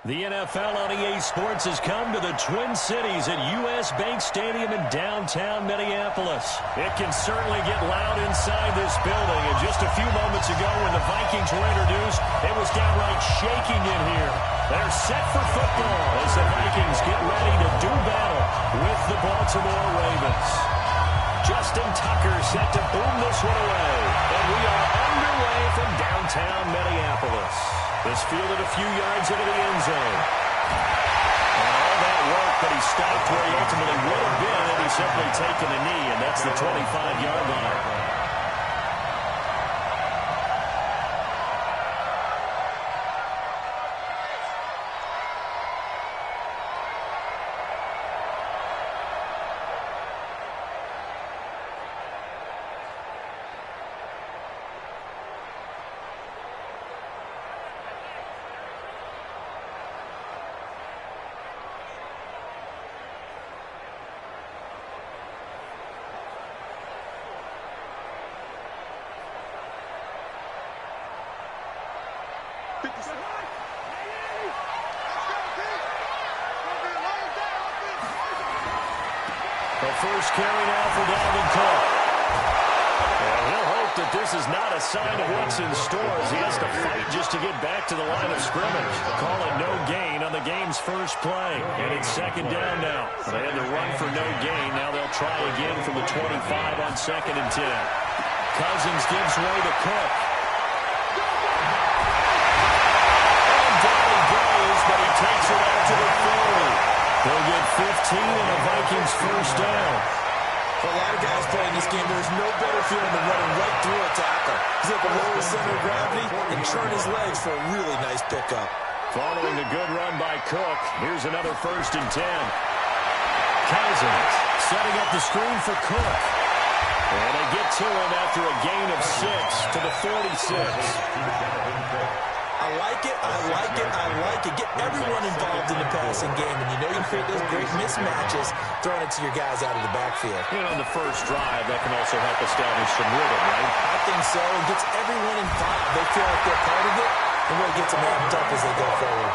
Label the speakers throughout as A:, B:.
A: The NFL on EA Sports has come to the Twin Cities at U.S. Bank Stadium in downtown Minneapolis. It can certainly get loud inside this building, and just a few moments ago when the Vikings were introduced, it was downright shaking in here. They're set for football as the Vikings get ready to do battle with the Baltimore Ravens. Justin Tucker set to boom this one away, and we are underway from downtown Minneapolis. This fielded a few yards into the end zone. And all that work, but he stopped where he ultimately would have been had he simply taken a knee, and that's the 25-yard line. The first carry now for Dalvin Cook. And he'll hope that this is not a sign of what's in store as he has to fight just to get back to the line of scrimmage. Call it no gain on the game's first play. And it's second down now. They had to run for no gain. Now they'll try again from the 25 on 2nd and 10. Cousins gives way to Cook. And down he goes, but he takes it out to the 40. They'll get 15 and a Vikings first down.
B: For a lot of guys playing this game, there's no better feeling than running right through a tackle. He's able to lower his center of gravity and turn his legs for a really nice pickup.
A: Following the good run by Cook, here's another 1st and 10. Cousins setting up the screen for Cook. And they get to him after a gain of 6 to the 46.
B: I like it, I like it, I like it. Get everyone involved in the passing game, and you know you create those great mismatches throwing it to your guys out of the backfield.
A: You know, on the first drive, that can also help establish some rhythm, right?
B: I think so. It gets everyone involved. They feel like they're part of it, and really gets them amped up as they go forward.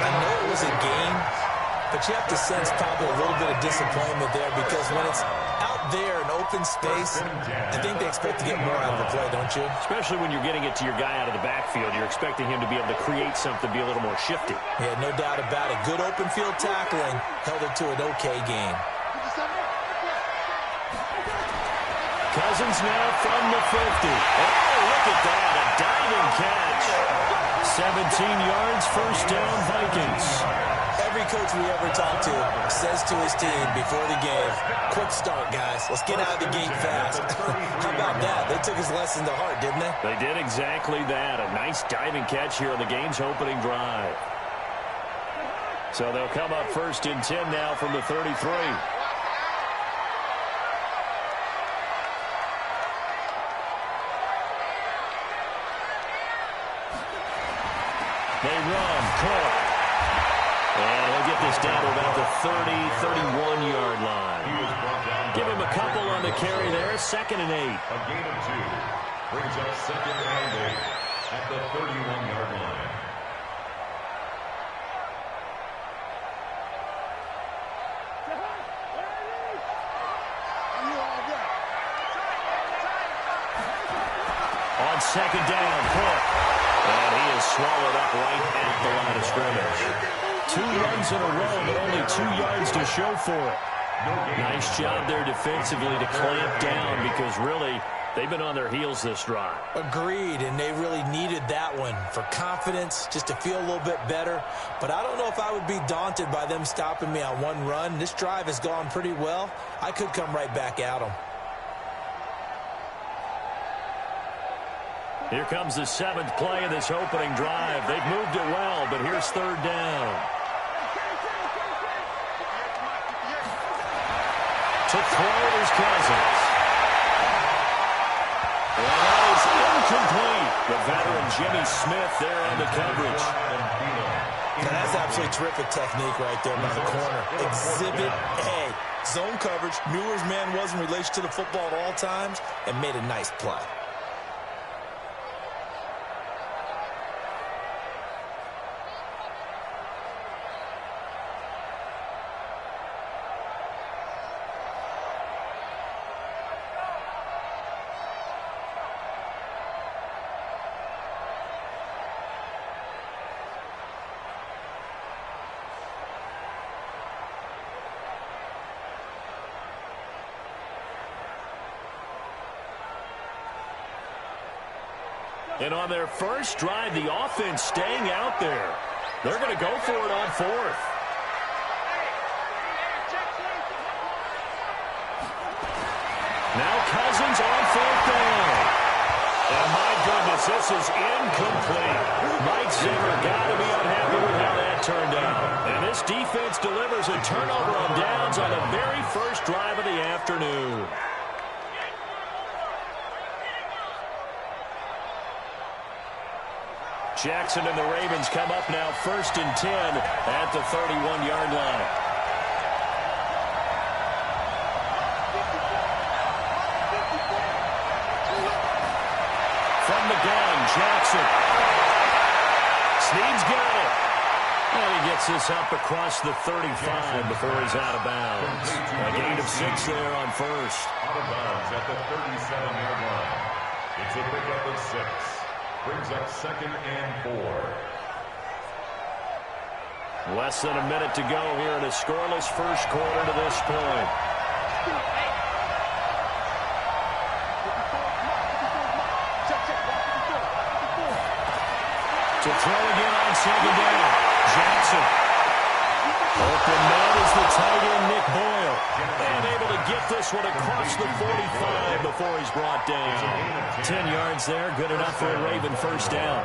B: I know it was a game, but you have to sense probably a little bit of disappointment there because when it's out there in open space, I think they expect to get more out of the play, don't you?
A: Especially when you're getting it to your guy out of the backfield. You're expecting him to be able to create something, be a little more shifty.
B: Yeah, no doubt about it. Good open field tackling held it to an okay game.
A: Cousins now from the 50. Oh, look at that, a diving catch. 17 yards, first down, Vikings.
B: Every coach we ever talk to says to his team before the game, quick start, guys. Let's get out of the gate fast. How about that? They took his lesson to heart, didn't they?
A: They did exactly that. A nice diving catch here on the game's opening drive. So they'll come up 1st and 10 now from the 33. They run, Cook. And he'll get this down to about the 30, 31-yard line. Give him a couple on the carry there, 2nd and 8.
C: A gain of 2 brings up 2nd and 8 at the 31-yard line.
A: On 2nd down, Cook. And he is swallowed up right at the line of scrimmage. 2 runs in a row, but only 2 yards to show for it. Nice job there defensively to clamp down because really they've been on their heels this drive.
B: Agreed, and they really needed that one for confidence, just to feel a little bit better. But I don't know if I would be daunted by them stopping me on one run. This drive has gone pretty well. I could come right back at them.
A: Here comes the 7th play of this opening drive. They've moved it well, but here's 3rd down. To throw is Cousins. And that is incomplete. The veteran Jimmy Smith there on the coverage.
B: Now that's absolutely terrific technique right there by the corner. Exhibit A. Zone coverage, knew where his man was in relation to the football at all times, and made a nice play.
A: And on their first drive, the offense staying out there. They're going to go for it on fourth. Now Cousins on fourth down. And my goodness, this is incomplete. Mike Zimmer got to be unhappy with how that turned out. And this defense delivers a turnover on downs on the very first drive of the afternoon. Jackson and the Ravens come up now 1st and 10 at the 31-yard line. From the gun, Jackson. Snead's got it. And he gets this up across the 35 before he's out of bounds. A gain of 6 there on first.
C: Out of bounds at the 37-yard line. It's a pickup of 6. Brings up 2nd and 4.
A: Less than a minute to go here in a scoreless first quarter to this point. To throw again on 2nd down. Jackson. Open man is the tight end, Nick Boyle. And able to get this one across the 45 before he's brought down. 10 yards there, good enough for a Raven first down.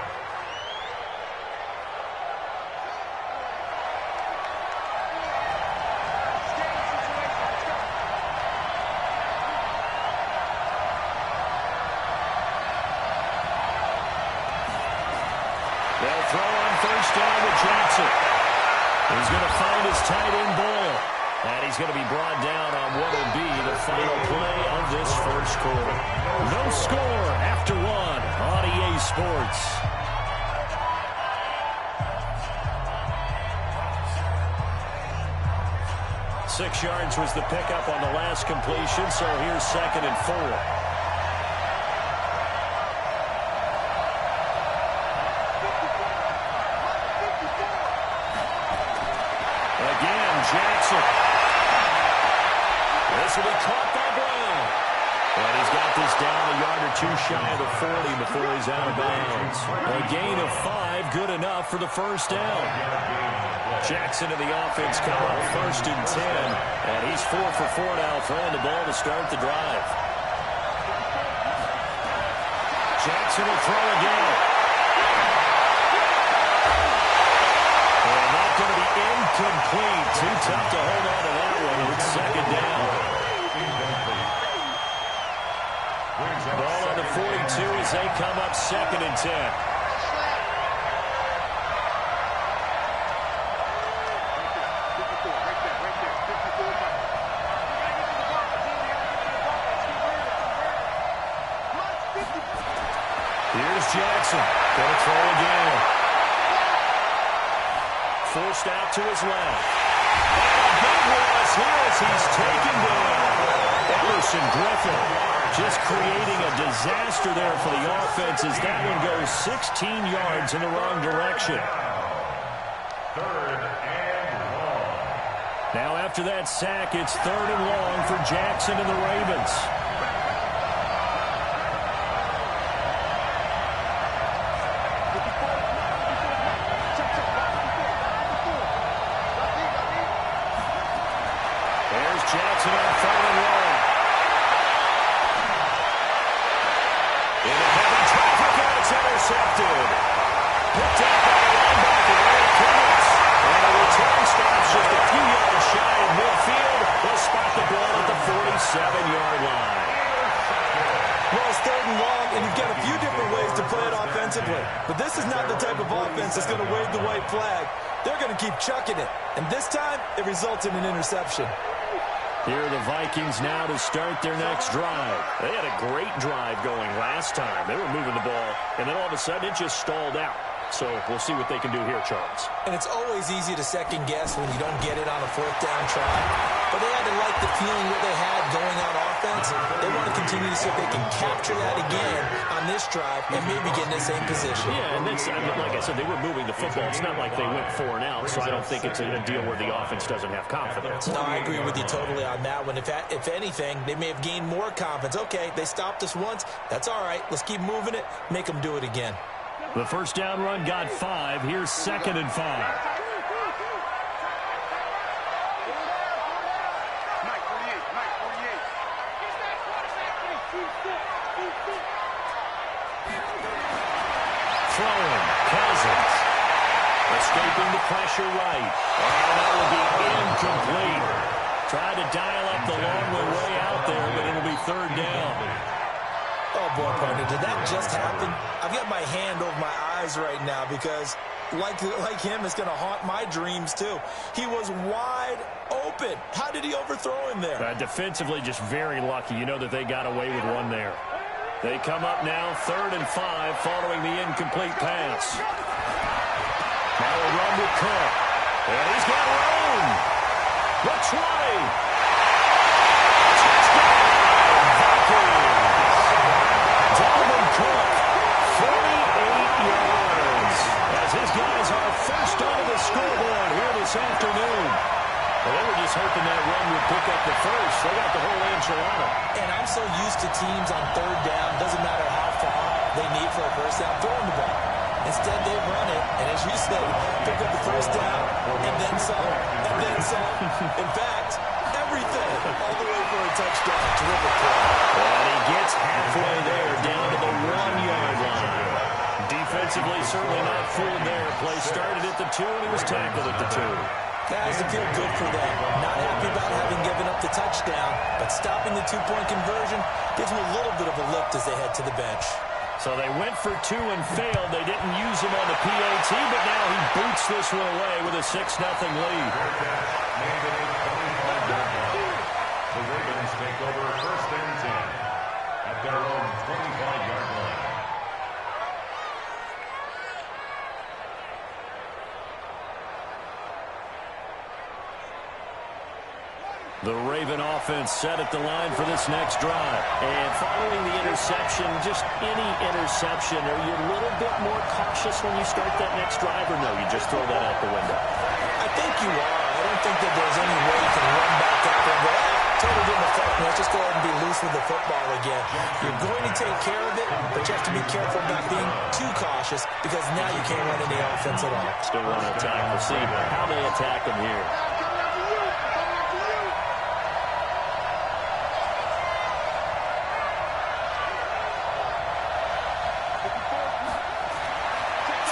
A: They'll throw on first down to Jackson. He's going to find his tight end, Boyle. And he's going to be brought down on what will be the final play of this first quarter. No score after 1 on EA Sports. Six yards was the pickup on the last completion, so here's 2nd and 4. Jackson. This will be caught by Brown. And he's got this down a yard or 2 shy of the 40 before he's out of bounds. A gain of 5, good enough for the first down. Jackson and the offense come up 1st and 10. And he's 4 for 4 now, throwing the ball to start the drive. Jackson will throw again. Going to be incomplete. Too tough to hold on to that one with 2nd down. Ball on the 42 as they come up 2nd and 10. Here's Jackson. Going to throw again. Forced out to his left. And a big loss here as he's taken down. Emerson Griffin just creating a disaster there for the offense as that one goes 16 yards in the wrong direction.
C: 3rd and long.
A: Now after that sack, it's 3rd and long for Jackson and the Ravens. Jackson on 3rd and long. In a heavy traffic, and it's intercepted. Picked up by the linebacker, Eric Clements. And a return stops just a few yards shy of midfield. They'll spot the ball at the 47-yard line.
B: Well, it's 3rd and long, and you've got a few different ways to play it offensively. But this is not the type of offense that's going to wave the white flag. They're going to keep chucking it. And this time, it results in an interception.
A: Here are the Vikings now to start their next drive. They had a great drive going last time. They were moving the ball, and then all of a sudden it just stalled out. So we'll see what they can do here, Charles.
B: And it's always easy to second guess when you don't get it on a 4th down try. But they had to like the feeling that they had going on offense. They want to continue continue to see if they can capture that again on this drive and maybe get in the same position.
A: Yeah, and that's, like I said, they were moving the football. It's not like they went 4 and out, so I don't think it's a deal where the offense doesn't have confidence.
B: No, I agree with you totally on that one. If anything, they may have gained more confidence. Okay, they stopped us once. That's all right. Let's keep moving it. Make them do it again.
A: The first down run got 5. Here's 2nd and 5. Throwing, Cousins. Escaping the pressure right. And that will be incomplete. Tried to dial up the long way out there, but it'll be 3rd down.
B: Oh, boy, partner, did that just happen? I've got my hand over my eyes right now because, like him, it's going to haunt my dreams, too. He was wide open. How did he overthrow him there?
A: Defensively, just very lucky. You know that they got away with one there. They come up now, 3rd and 5, following the incomplete pass. Now a run with Cook. And he's got room. The 20. Touchdown, Vikings. Dalvin Cook, 48 yards. As his guys are first onto the scoreboard here this afternoon. Well, they were just hoping that run would pick up the first. They got the whole enchilada.
B: And I'm so used to teams on 3rd down, doesn't matter how far they need for a first down, throwing the ball. Instead, they run it, and as you said, pick up the first down, and then some, and then some. In fact, everything, all the way for a touchdown. Terrific play.
A: And he gets halfway there, down to the 1-yard line. Defensively, certainly not fooled there. Play started at the 2, and he was tackled at the 2.
B: Guys, to feel good for them. Not happy about having given up the touchdown, but stopping the 2-point conversion gives them a little bit of a lift as they head to the bench.
A: So they went for 2 and failed. They didn't use him on the PAT, but now he boots this one away with a 6-0 lead.
C: The Ravens take over 1st and 10 at their own 25-yard line.
A: The Raven offense set at the line for this next drive. And following the interception, just any interception, are you a little bit more cautious when you start that next drive, or no, you just throw that out the window?
B: I think you are. I don't think that there's any way you can run back up and go, totally didn't affect me. Let's just go ahead and be loose with the football again. You're going to take care of it, but you have to be careful about being too cautious because now you can't run any offense at all.
A: Still want to attack receiver. How they attack him here.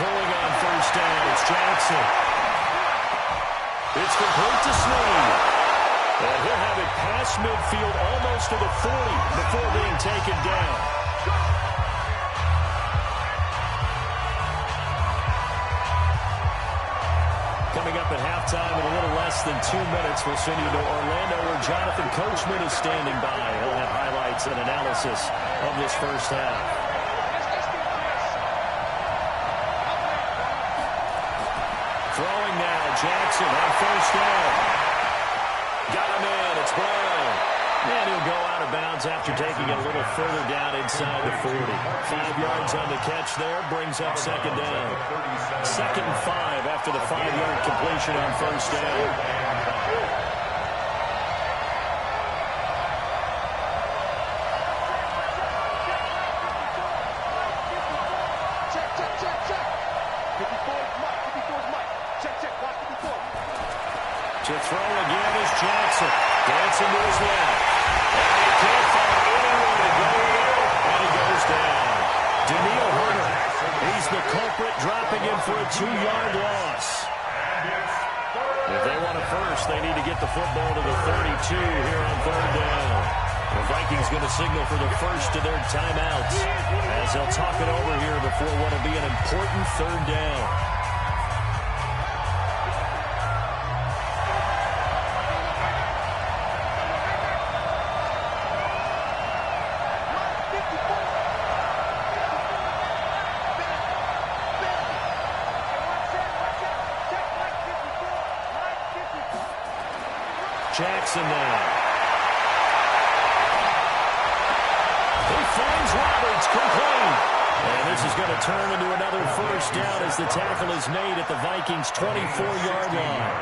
A: Throwing on first down, it's Jackson. It's complete to Snead. And he'll have it past midfield almost to the 40 before being taken down. Coming up at halftime in a little less than 2 minutes, we'll send you to Orlando where Jonathan Coachman is standing by. He'll have highlights and analysis of this first half. Throwing now, Jackson on first down. Got him in, it's Brown. And he'll go out of bounds after taking it a little further down inside the 40. 5 yards on the catch there, brings up 2nd down. 2nd and 5 after the 5-yard completion on first down. To throw again is Jackson. Dancing to his left. And he can't find anyone to go there. And he goes down. Daniil Hunter. He's the culprit, dropping him for a 2-yard loss. If they want a first, they need to get the football to the 32 here on 3rd down. The Vikings going to signal for the first of their timeouts as they'll talk it over here before what will be an important 3rd down. Jackson now. It's complete. And this is going to turn into another first down as the tackle is made at the Vikings' 24-yard line.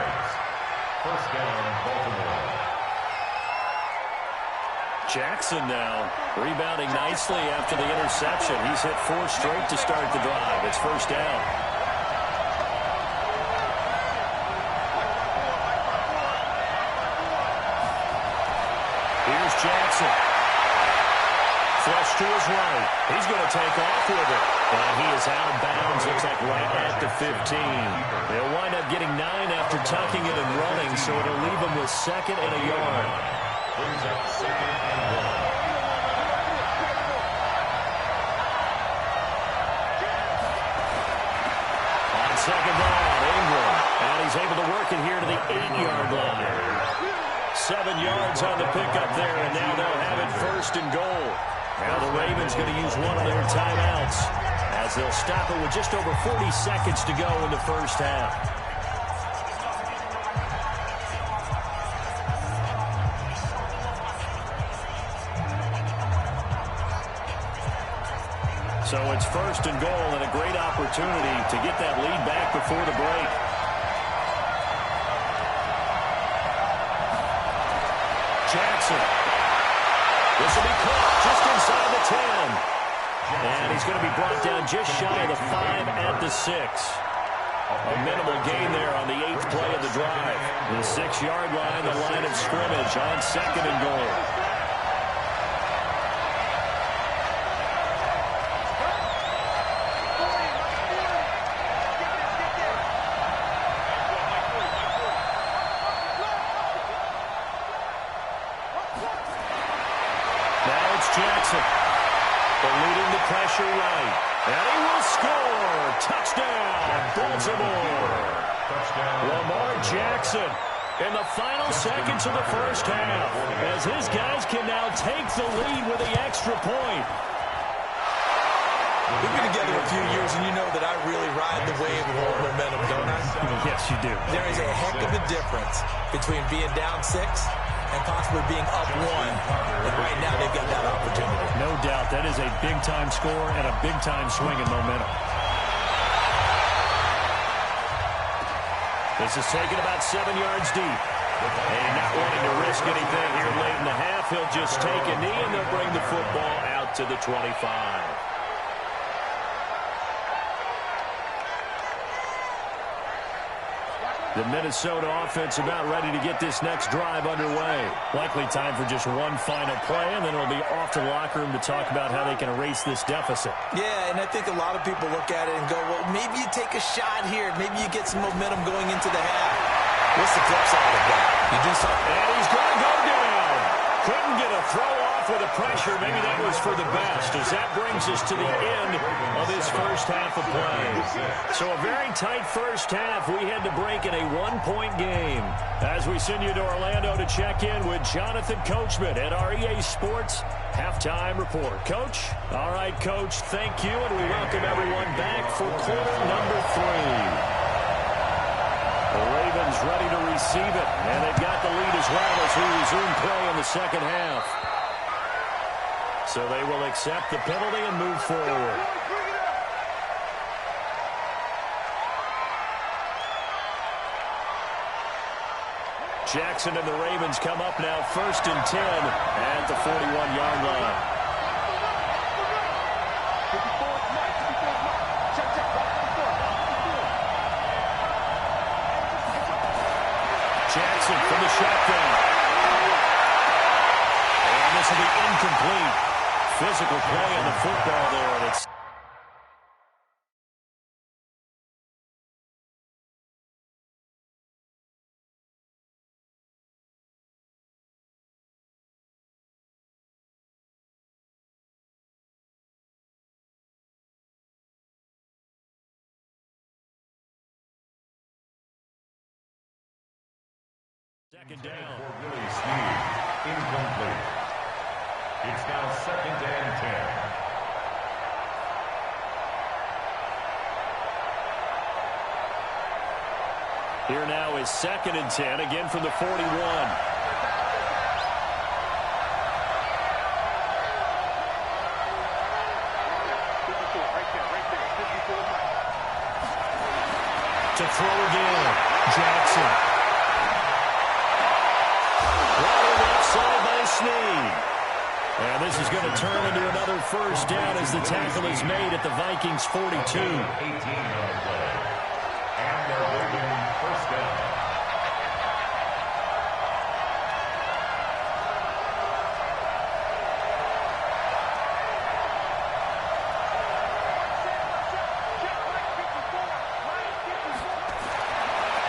C: First down, Baltimore.
A: Jackson now rebounding nicely after the interception. He's hit 4 straight to start the drive. It's first down. Here's Jackson. Flush to his right. He's going to take off with it. And he is out of bounds. Looks like right at the 15. They'll wind up getting 9 after tucking it and running, so it'll leave him with 2nd and a yard.
C: Brings up 2nd and 1.
A: On 2nd down, Ingram. And he's able to work it here to the 8-yard line. 7 yards on the pickup there, and now they'll have it 1st and goal. Now the Ravens going to use one of their timeouts as they'll stop it with just over 40 seconds to go in the first half. So it's 1st and goal and a great opportunity to get that lead back before the break. Jackson. This will be caught just inside the 10. And he's going to be brought down just shy of the 5 at the 6. A minimal gain there on the 8th play of the drive. The 6-yard line, the line of scrimmage on 2nd and goal. Jackson, eluding the pressure right, and he will score. Touchdown, Baltimore.
C: Touchdown.
A: Lamar Jackson in the final seconds of the first half, as his guys can now take the lead with the extra point.
B: We've been together a few years, and you know that I really ride the wave of all momentum, don't I?
A: Yes, you do.
B: There is a heck of a difference between being down 6 and possibly being up 1. And right now, they've got that opportunity.
A: No doubt. That is a big-time score and a big-time swing in momentum. This is taken about 7 yards deep. And not wanting to risk anything here late in the half, he'll just take a knee, and they'll bring the football out to the 25. The Minnesota offense about ready to get this next drive underway. Likely time for just one final play, and then it'll be off to the locker room to talk about how they can erase this deficit.
B: Yeah, and I think a lot of people look at it and go, well, maybe you take a shot here. Maybe you get some momentum going into the half. What's the flip side of that? You do something.
A: And he's going to go down. Couldn't get a throw off with the pressure. Maybe that was for the best, as that brings us to the end of this first half of play. So a very tight first half. We had to break in a 1-point game. As we send you to Orlando to check in with Jonathan Coachman at our EA Sports Halftime Report. Coach? All right, Coach, thank you, and we welcome everyone back for quarter number 3. The Ravens ready to receive it, and they've got the lead as well as we resume play in the second half. So they will accept the penalty and move forward. Jackson and the Ravens come up now 1st and 10 at the 41-yard line. Jackson from the shotgun. And this will be incomplete. Physical play on the football there, and it's second down.
C: For Willie Snead, incomplete. It's now 2nd and 10.
A: Here now is 2nd and 10, again from the 41. to throw again. Jackson. Right left side by Snead. And this is going to turn into another first down as the tackle is made at the Vikings 42.
C: 18 on play. And they're moving first down.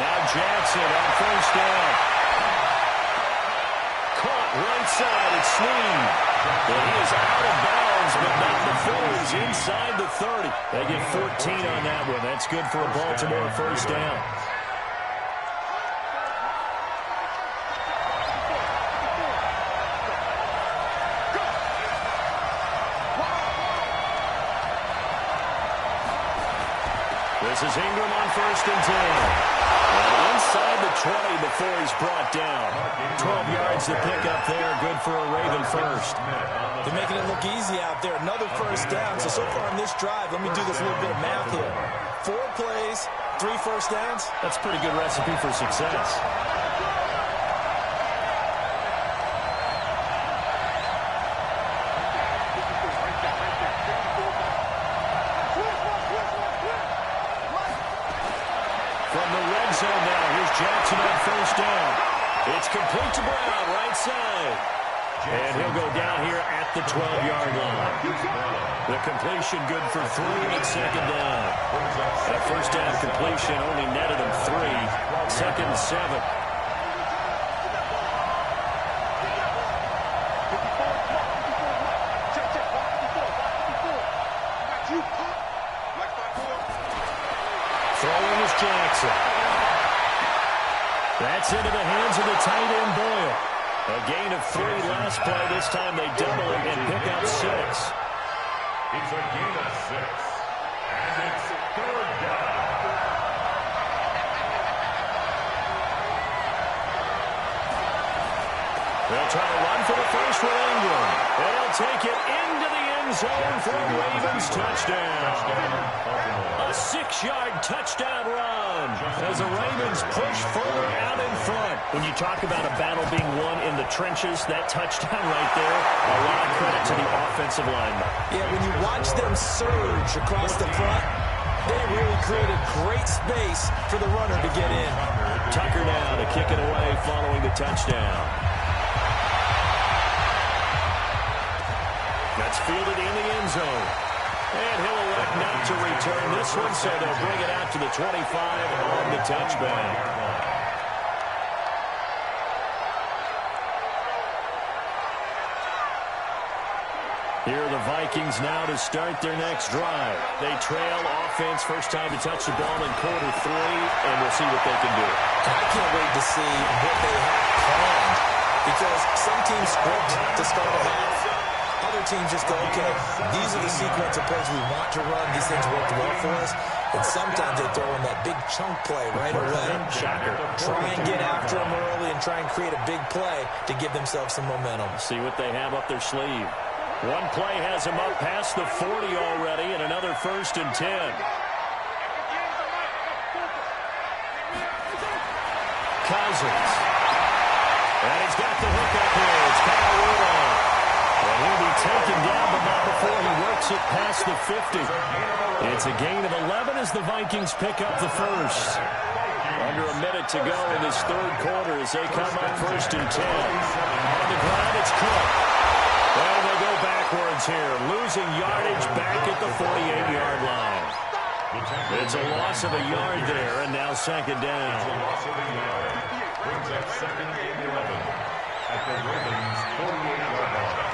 A: Now Jackson on first down. Caught right side at Snead. And he is out of bounds, but not before he's inside the 30. They get 14 on that one. That's good for a Baltimore first down. This is Ingram on first and 10. And inside the 20 before he's brought down. 12 yards to pick up there. Good for a Raven first.
B: They're making it look easy out there. Another first down. So far on this drive, let me do this little bit of math here. 4 plays, 3 first downs.
A: That's a pretty good recipe for success. From the red zone now, here's Jackson on first down. It's complete to Brown, right side. And he'll go down here at the 12-yard line. The completion good for 3 on second down. That first down completion only netted him 3. Second and 7. Throwing is Jackson. That's into the hands of the tight end Boyle. A gain of 3 last play. This time they double it and pick up 6.
C: It's a gain of 6. And it's third down.
A: They'll try to run for the first with Ingram. They'll take it into the end zone for a Ravens touchdown. A 6-yard touchdown run as the Ravens push further out in front. When you talk about a battle being won in the trenches, that touchdown right there, a lot of credit to the offensive lineman.
B: Yeah, when you watch them surge across the front, they really created great space for the runner to get in.
A: Tucker now to kick it away following the touchdown. That's fielded in the end zone. And he'll elect not to return this one, so they'll bring it out to the 25 on the touchback. Here are the Vikings now to start their next drive. They trail offense, first time to touch the ball in quarter 3, and we'll see what they can do.
B: I can't wait to see what they have planned, because some teams script to start a half. Other teams just go, okay, these are the sequence of plays we want to run. These things worked well for us. And sometimes they throw in that big chunk play right away.
A: Shocker.
B: Try and get after them early and try and create a big play to give themselves some momentum.
A: See what they have up their sleeve. One play has them up past the 40 already, and another first and 10. Cousins. And he's got the hook up here. It's Kyle Rudolph. And he'll be taken down, but not before he works it past the 50. It's a gain of 11 as the Vikings pick up the first. Under a minute to go in this third quarter as they come up first and 10. On the ground, it's Cook. Well, they go backwards here, losing yardage back at the 48-yard line. It's a loss of a yard there, and now second down.
C: It's a loss of a yard. Brings up second and 11 at the Ravens' 48-yard line.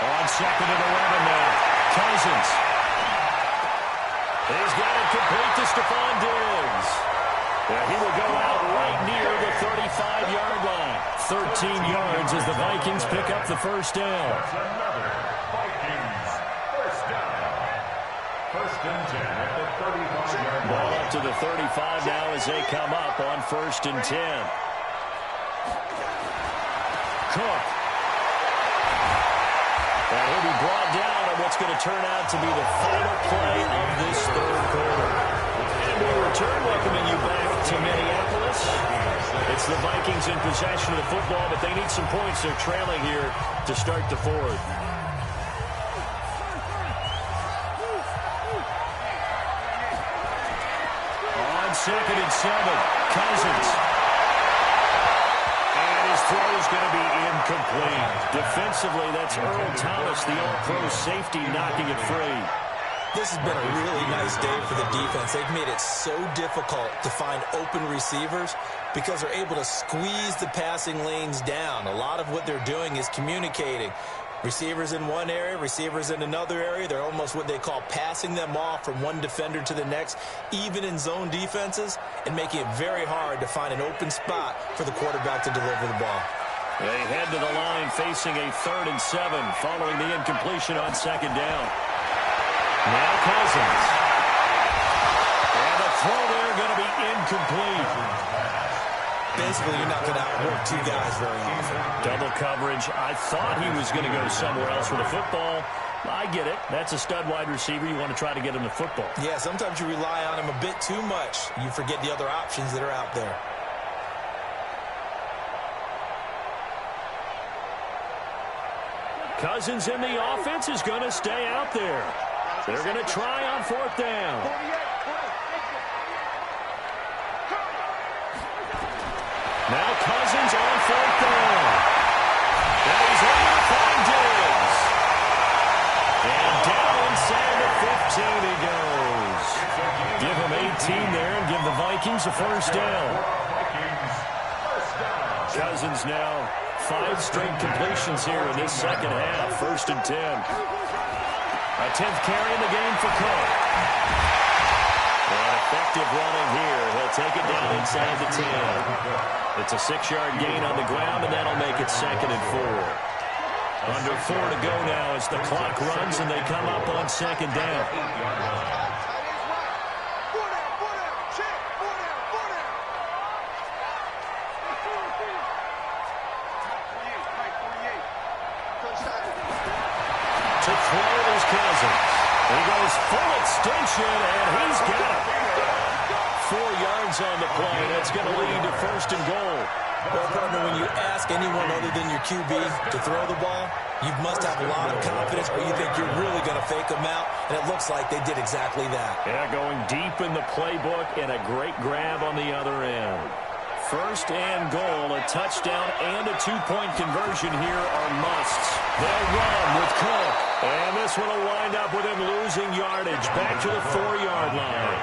A: On second and 11 now. Cousins. He's got it complete to Stephon Diggs. He will go out right near the 35-yard line. 13 yards as the Vikings pick up the first down.
C: That's another Vikings first down. First and 10 at the 35-yard line.
A: Ball up to the 35 now as they come up on first and 10. Cook. And he'll be brought down on what's going to turn out to be the final play of this third quarter. And we return, welcoming you back to Minneapolis. It's the Vikings in possession of the football, but they need some points. They're trailing here to start the fourth. On 2nd and 7, Cousins. His throw is going to be incomplete. Defensively, that's Earl Thomas, the all-pro safety, knocking it free.
B: This has been a really nice day for the defense. They've made it so difficult to find open receivers because they're able to squeeze the passing lanes down. A lot of what they're doing is communicating. Receivers in one area, receivers in another area. They're almost what they call passing them off from one defender to the next, even in zone defenses, and making it very hard to find an open spot for the quarterback to deliver the ball.
A: They head to the line facing a 3rd and 7 following the incompletion on 2nd down. Now Cousins. And the throw there going to be incomplete.
B: Basically, you're not going to outwork two guys very often.
A: Double coverage. I thought he was going to go somewhere else with the football. I get it. That's a stud wide receiver. You want to try to get him the football.
B: Yeah, sometimes you rely on him a bit too much. You forget the other options that are out there.
A: Cousins in the offense is going to stay out there. They're going to try on 4th down. Now Cousins on 4th down. And he's able to find Diggs. And down inside the 15 he goes. Give him 18 there and give the Vikings a 1st down. Cousins now 5 straight completions here in this 2nd half. 1st and 10. A 10th carry in the game for Cook. And effective running here. He'll take it down inside the 10. It's a 6-yard gain on the ground, and that'll make it 2nd and 4. Under 4 to go now as the clock runs, and they come up on 2nd down. To throw is Cousins. He goes full extension, and he's got it. 4 yards on the play. That's going to lead to 1st and goal.
B: Well, partner, when you ask anyone other than your QB to throw the ball, you must have a lot of confidence or you think you're really going to fake them out, and it looks like they did exactly that.
A: Yeah, going deep in the playbook and a great grab on the other end. 1st and goal, a touchdown and a 2-point conversion here are musts. They'll run with Cook, and this one will wind up with him losing yardage back to the 4-yard line.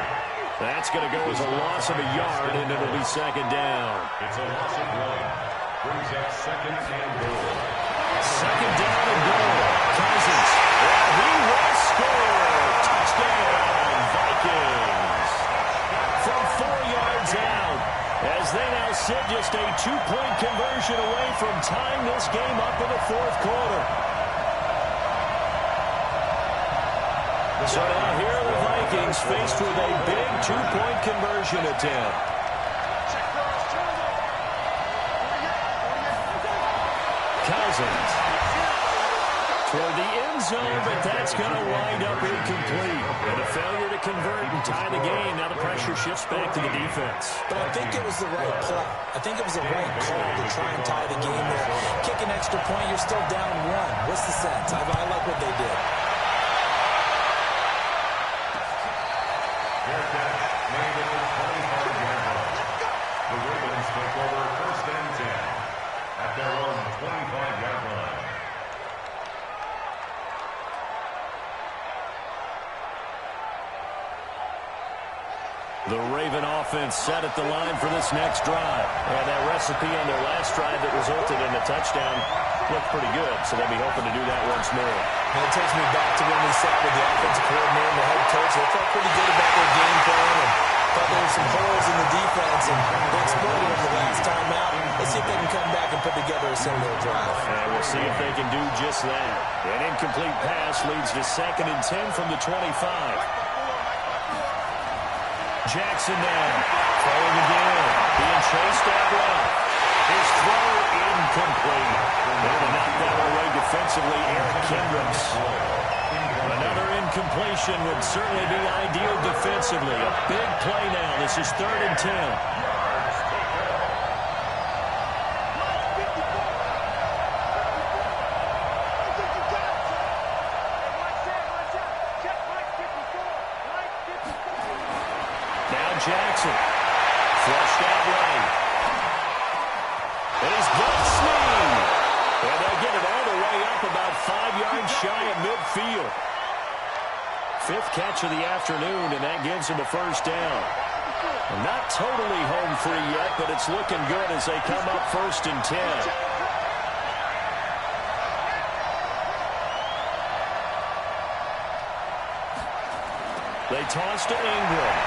A: That's going to go as a loss of a yard, and it'll be 2nd down.
C: It's a loss of 1. Brings up 2nd and goal.
A: 2nd down and goal. Cousins. And he will score. Touchdown, Vikings. From 4 yards out, as they now sit just a 2-point conversion away from tying this game up in the 4th quarter. So now here are the Vikings faced with a big 2-point conversion attempt. Cousins toward the end zone, but that's going to wind up incomplete. And a failure to convert and tie the game. Now the pressure shifts back to the defense.
B: But I think it was the right play. I think it was the right call to try and tie the game there. Kick an extra point, you're still down 1. What's the sense? I like what they did.
C: The Ravens take over 1st and 10 at their own 25-yard line.
A: The Raven offense set at the line for this next drive. And that recipe on their last drive that resulted in a touchdown looked pretty good, so they'll be hoping to do that once more.
B: And it takes me back to when we sat with the offensive coordinator and the head coach. They felt pretty good about their game plan and thought there were some holes in the defense, and they exploited them the last time out. Let's see if they can come back and put together a similar drive.
A: And we'll see if they can do just that. An incomplete pass leads to 2nd and 10 from the 25. Jackson now, throwing again, being chased out left. His throw incomplete. Able to knock that away defensively. Eric Kendra formation would certainly be ideal defensively. A big play now. This is 3rd and 10. Now Jackson. Flushed out right. And he's got Snead. And they'll get it all the way up about 5 yards shy of midfield. 5th catch of the afternoon, and that gives him a first down. Not totally home free yet, but it's looking good as they come up 1st and 10. They toss to Ingram.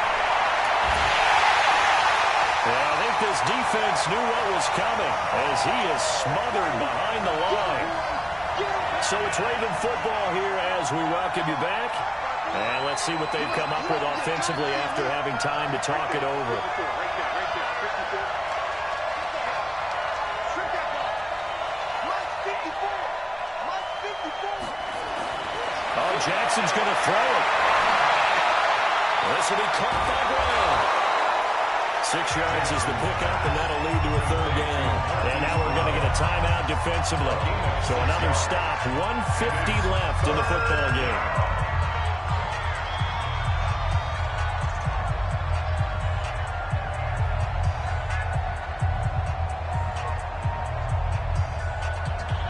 A: And I think this defense knew what was coming as he is smothered behind the line. So it's Raven football here as we welcome you back. And let's see what they've come up with offensively after having time to talk it over. Oh, Jackson's going to throw it. This will be caught by Brown. 6 yards is the pickup, and that'll lead to a 3rd down. And now we're going to get a timeout defensively. So another stop, 1:50 left in the football game.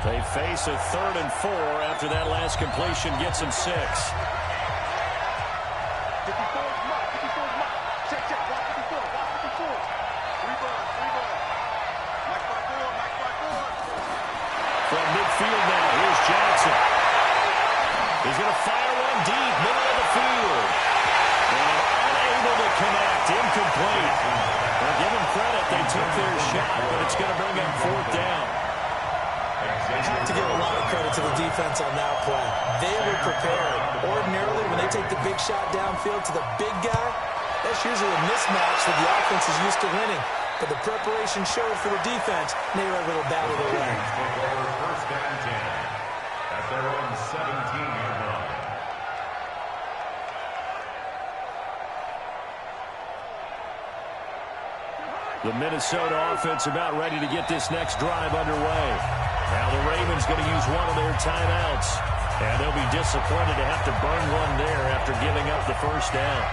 A: They face a 3rd and 4 after that last completion gets them 6. From midfield now, here's Jackson. He's going to fire one deep, middle of the field. And unable to connect, incomplete. Well, give them credit, they took their shot, but it's going to bring up 4th down.
B: I have to give a lot of credit to the defense on that play. They were prepared. Ordinarily, when they take the big shot downfield to the big guy, that's usually a mismatch that the offense is used to winning. But the preparation showed for the defense, and they were able to battle their way.
C: First and 10 at their own 17-yard line.
A: The Minnesota offense about ready to get this next drive underway. Now the Ravens going to use one of their timeouts. And they'll be disappointed to have to burn one there after giving up the first down.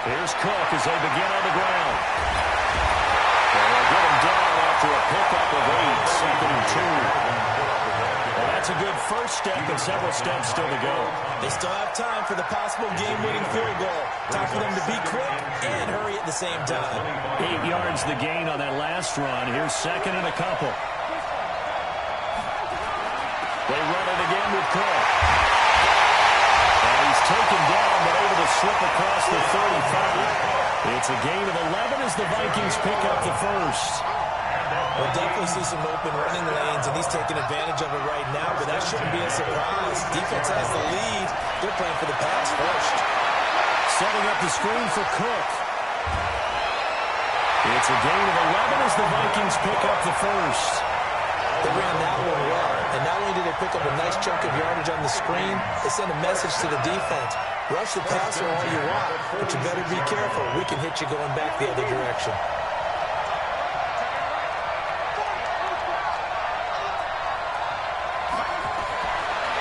A: Here's Cook as they begin on the ground. And they'll get him down after a pickup of 8, 2nd and 2. Well, that's a good first step, and several steps still to go.
B: They still have time for the possible game-winning field goal. Time for them to be quick and hurry at the same time.
A: 8 yards the gain on that last run. Here's 2nd and a couple. They run it again with Cook. And he's taken down, but able to slip across the 35. It's a gain of 11 as the Vikings pick up the first.
B: We'll definitely see some open running lanes, and he's taking advantage of it right now, but that shouldn't be a surprise. Defense has the lead. They're playing for the pass first.
A: Setting up the screen for Cook. It's a gain of 11 as the Vikings pick up the first.
B: They ran that one well, and not only did they pick up a nice chunk of yardage on the screen, they sent a message to the defense. Rush the passer all you want, but you better be careful. We can hit you going back the other direction.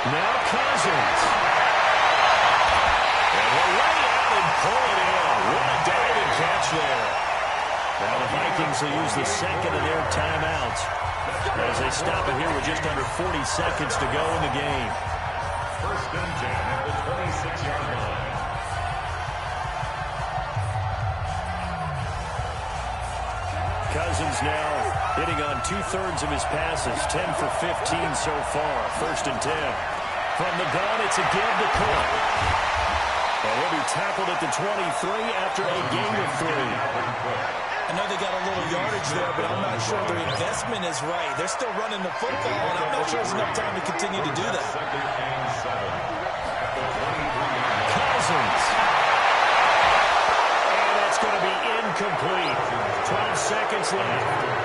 A: Now Cousins. And he'll lay out and pull it in. What a diving catch there. Now the Vikings will use the 2nd of their timeouts as they stop it here with just under 40 seconds to go in the game.
C: First and 10 at the 26-yard line.
A: Cousins now hitting on 2/3 of his passes, 10 for 15 so far. 1st and 10. From the gun, it's a give to Cook. And he'll be tackled at the 23 after a gain of 3.
B: I know they got a little yardage there, but I'm not sure their investment is right. They're still running the football, and I'm not sure there's enough time to continue to do that.
C: 2nd and 7 at the 23-yard
A: thousands. And that's going to be incomplete. 12 seconds left.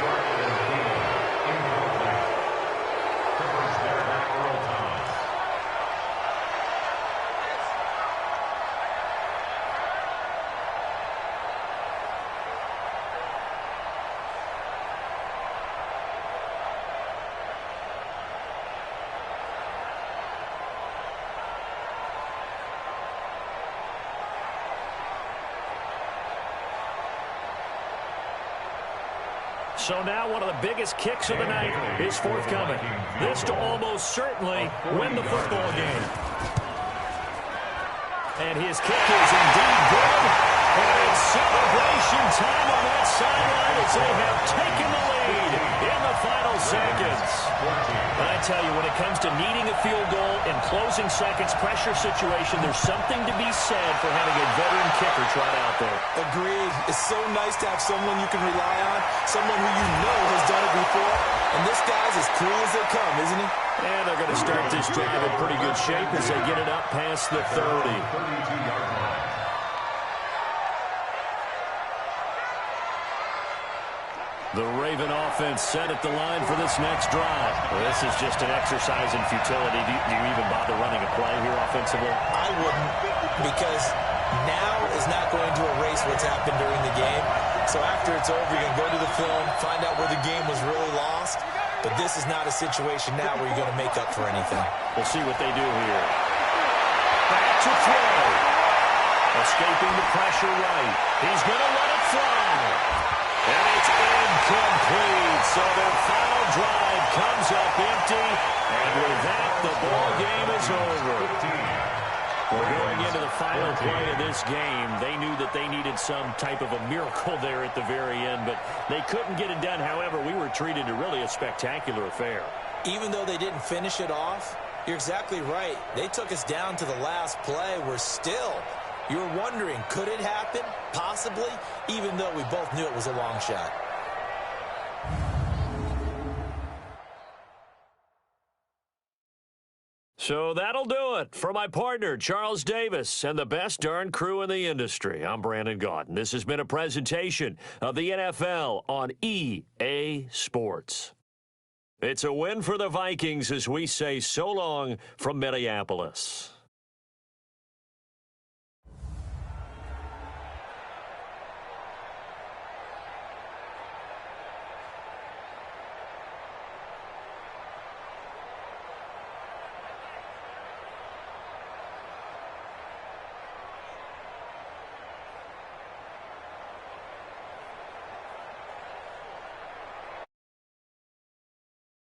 A: So now one of the biggest kicks of the night is forthcoming. This to almost certainly win the football game. And his kick is indeed good. And it's celebration time on that sideline as they have taken the lead in the final seconds. I tell you, when it comes to needing a field goal in closing seconds pressure situation, there's something to be said for having a veteran kicker trot out there.
B: Agreed. It's so nice to have someone you can rely on, someone who you know has done it before. And this guy's as cool as they come, isn't he?
A: And they're going to start this drive in pretty good shape as they get it up past the 30. The Raven offense set at the line for this next drive. Well, this is just an exercise in futility. Do you even bother running a play here offensively?
B: I wouldn't, because now is not going to erase what's happened during the game. So after it's over, you're going to go to the film, find out where the game was really lost. But this is not a situation now where you're going to make up for anything.
A: We'll see what they do here. Back to throw. Escaping the pressure right. He's going to let it fly. And it's incomplete. So their final drive comes up empty. And with that, the ball game is over. We're going into the final play of this game. They knew that they needed some type of a miracle there at the very end, but they couldn't get it done. However, we were treated to really a spectacular affair.
B: Even though they didn't finish it off, you're exactly right. They took us down to the last play. We're still, you're wondering, could it happen? Possibly, even though we both knew it was a long shot.
A: So that'll do it for my partner, Charles Davis, and the best darn crew in the industry. I'm Brandon Gaudin. This has been a presentation of the NFL on EA Sports. It's a win for the Vikings as we say so long from Minneapolis.